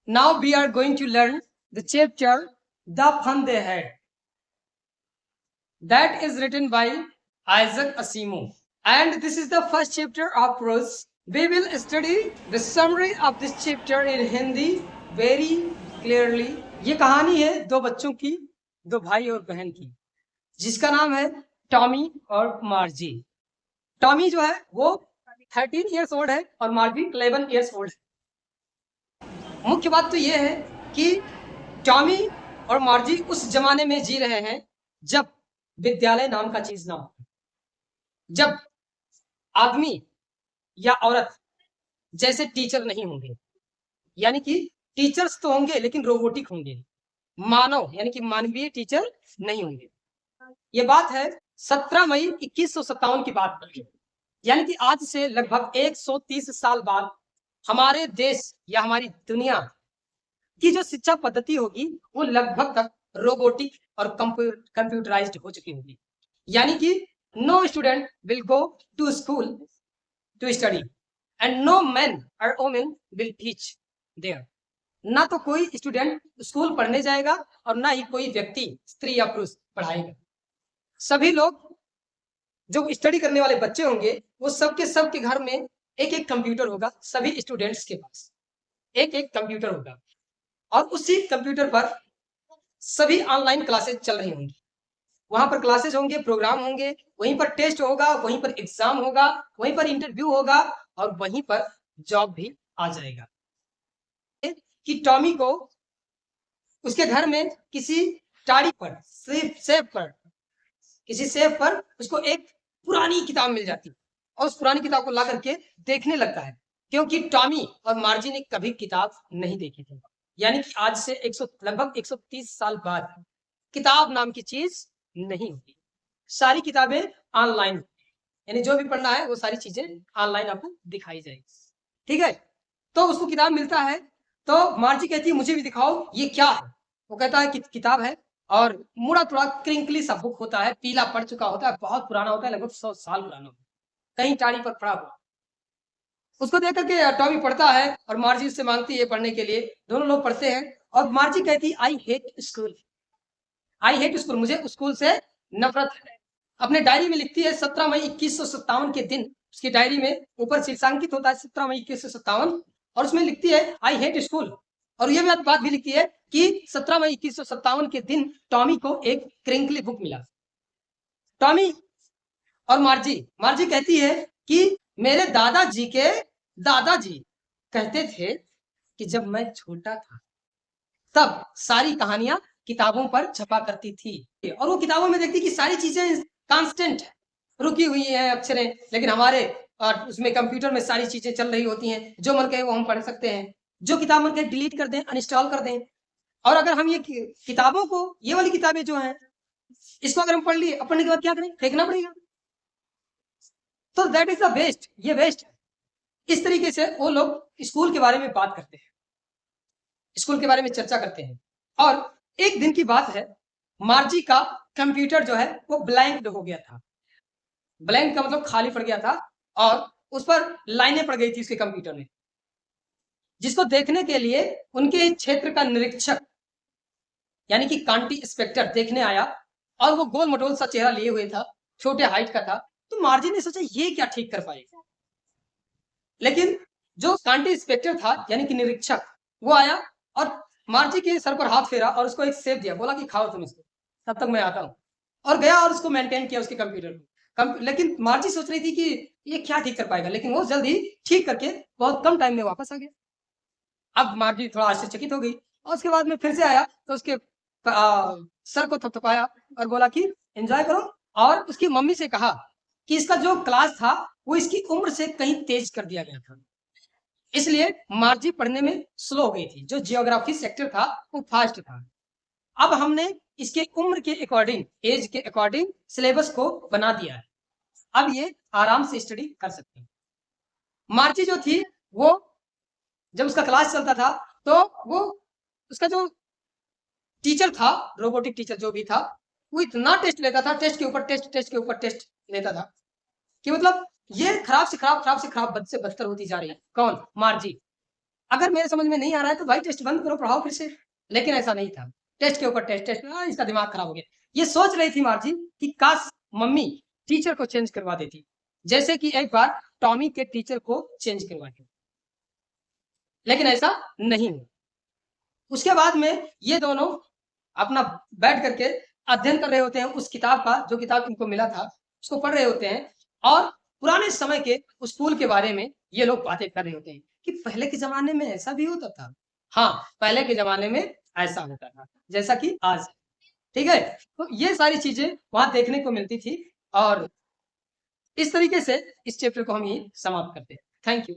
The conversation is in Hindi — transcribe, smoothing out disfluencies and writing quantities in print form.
Now we are going to learn the chapter The Fun They Had. That is written by Isaac Asimov. And this is the first chapter of prose. We will study the summary of this chapter in Hindi very clearly. ये कहानी है दो बच्चों की, दो भाई और बहन की, जिसका नाम है टॉमी और मार्जी। टॉमी जो है वो 13 इयर्स ओल्ड है और मार्जी 11 इयर्स ओल्ड है। मुख्य बात तो ये है कि टॉमी और मार्जी उस जमाने में जी रहे हैं जब विद्यालय नाम का चीज ना हो, जब आदमी या औरत जैसे टीचर नहीं होंगे, यानी कि टीचर्स तो होंगे लेकिन रोबोटिक होंगे, मानव यानी कि मानवीय टीचर नहीं होंगे। ये बात है 17 मई 2157 की बात है, यानी कि आज से लगभग 130 साल बाद हमारे देश या हमारी दुनिया की जो शिक्षा पद्धति होगी वो लगभग तक रोबोटिक और कंप्यूटराइज्ड हो चुकी होगी। यानी कि no student will go to school to study and no man or women will teach there. ना तो कोई स्टूडेंट स्कूल पढ़ने जाएगा और ना ही कोई व्यक्ति स्त्री या पुरुष पढ़ाएगा। सभी लोग जो स्टडी करने वाले बच्चे होंगे वो सबके घर में एक एक कंप्यूटर होगा। सभी स्टूडेंट्स के पास एक एक कंप्यूटर होगा और उसी कंप्यूटर पर सभी ऑनलाइन क्लासेस चल रही होंगी। वहां पर क्लासेस होंगे, प्रोग्राम होंगे, वहीं पर टेस्ट होगा, वहीं पर एग्जाम होगा, वहीं पर इंटरव्यू होगा और वहीं पर जॉब भी आ जाएगा। कि टॉमी को उसके घर में किसी टाड़ी पर किसी सेफ पर उसको एक पुरानी किताब मिल जाती है और उस पुरानी किताब को ला करके देखने लगता है, क्योंकि टॉमी और मार्जी ने कभी किताब नहीं देखी थी। यानी कि आज से लगभग 130 साल बाद किताब नाम की चीज नहीं होगी। सारी किताबें ऑनलाइन, यानी जो भी पढ़ना है वो सारी चीजें ऑनलाइन आपको दिखाई जाएगी। ठीक है, तो उसको किताब मिलता है तो मार्जी कहती है मुझे भी दिखाओ ये क्या है। वो कहता है कि किताब है और मुड़ा थोड़ा क्रिंकली सा बुक होता है, पीला पड़ चुका होता है, बहुत पुराना होता है, लगभग 100 साल पुराना होता है, कहीं टाड़ी पर पड़ा हुआ। उसको देख करके टॉमी पढ़ता है और मार्जी उससे मांगती है पढ़ने के लिए। दोनों लोग पढ़ते हैं और मार्जी कहती आई हेट स्कूल, मुझे स्कूल से नफरत है। अपने डायरी में लिखती है 17 मई 2157 के दिन। उसकी डायरी में ऊपर शीर्षांकित होता है 17 मई 2157 और उसमें लिखती है आई हेट स्कूल। और यह बात भी लिखती है कि 17 मई 2157 के दिन टॉमी को एक क्रिंकली बुक मिला। टॉमी और मार्जी कहती है कि मेरे दादाजी के दादाजी कहते थे कि जब मैं छोटा था तब सारी कहानियां किताबों पर छपा करती थी और वो किताबों में देखती कि सारी चीजें कांस्टेंट है, रुकी हुई है अक्षरें, लेकिन हमारे उसमें कंप्यूटर में सारी चीजें चल रही होती हैं। जो मन कहे वो हम पढ़ सकते हैं, जो किताब मन कहे डिलीट कर दें, अनइंस्टॉल कर दें। और अगर हम ये किताबों को, ये वाली किताबें जो हैं, इसको अगर हम पढ़ लिए, पढ़ने के बाद क्या करें, फेंकना पड़ेगा। तो दैट इज द वेस्ट, ये वेस्ट है। इस तरीके से वो लोग स्कूल के बारे में बात करते हैं, स्कूल के बारे में चर्चा करते हैं। और एक दिन की बात है, मार्जी का कंप्यूटर जो है वो ब्लैंक हो गया था। ब्लैंक का मतलब खाली पड़ गया था और उस पर लाइनें पड़ गई थी उसके कंप्यूटर में, जिसको देखने के लिए उनके क्षेत्र का निरीक्षक यानी कि कांटी इंस्पेक्टर देखने आया और वो गोल मटोल सा चेहरा लिए हुए था, छोटे हाइट का था। तो मार्जी ने सोचा ये क्या ठीक कर पाएगा, लेकिन जो कांटी इंस्पेक्टर था यानी कि निरीक्षक, वो आया और मार्जी के सर पर हाथ फेरा और उसको एक सेब दिया, बोला कि खाओ तुम इसको, तब तक मैं आता हूँ। और गया और उसको मेंटेन किया उसके कंप्यूटर को। लेकिन मार्जी सोच रही थी कि ये क्या ठीक कर पाएगा, लेकिन वो जल्दी ठीक करके बहुत कम टाइम में वापस आ गया। अब मार्जी थोड़ा आश्चर्यचकित हो गई और उसके बाद में फिर से आया तो उसके सर को थपथपाया और बोला कि एंजॉय करो। और उसकी मम्मी से कहा कि इसका जो क्लास था वो इसकी उम्र से कहीं तेज कर दिया गया था, इसलिए मार्जी पढ़ने में स्लो हो गई थी। जो जियोग्राफी सेक्टर था वो फास्ट था। अब हमने इसके उम्र के अकॉर्डिंग, एज के अकॉर्डिंग सिलेबस को बना दिया है, अब ये आराम से स्टडी कर सकते हैं। मार्जी जो थी वो जब उसका क्लास चलता था तो वो उसका जो टीचर था, रोबोटिक टीचर जो भी था, वो इतना टेस्ट लेता था, टेस्ट के ऊपर टेस्ट लेता था कि मतलब ये खराब से खराब, बद से बदतर होती जा रही है। कौन? मार्जी। अगर मेरे समझ में नहीं आ रहा है तो भाई टेस्ट बंद करो, पढ़ाओ फिर से। लेकिन ऐसा नहीं था, टेस्ट के ऊपर टेस्ट, टेस्ट इसका दिमाग खराब हो गया। ये सोच रही थी मार्जी कि काश मम्मी टीचर को चेंज करवा देती, जैसे कि एक बार टॉमी के टीचर को चेंज करवा दिया, लेकिन ऐसा नहीं हुआ। उसके बाद में ये दोनों अपना बैठ करके अध्ययन कर रहे होते हैं उस किताब का, जो किताब इनको मिला था, उसको पढ़ रहे होते हैं और पुराने समय के स्कूल के बारे में ये लोग बातें कर रहे होते हैं कि पहले के ज़माने में ऐसा भी होता था। हाँ, पहले के ज़माने में ऐसा होता था, जैसा कि आज। ठीक है? तो ये सारी चीज़ें वहाँ देखने को मिलती थी और इस तरीके से इस चैप्टर को हम यहीं समाप्त करते हैं। Thank you.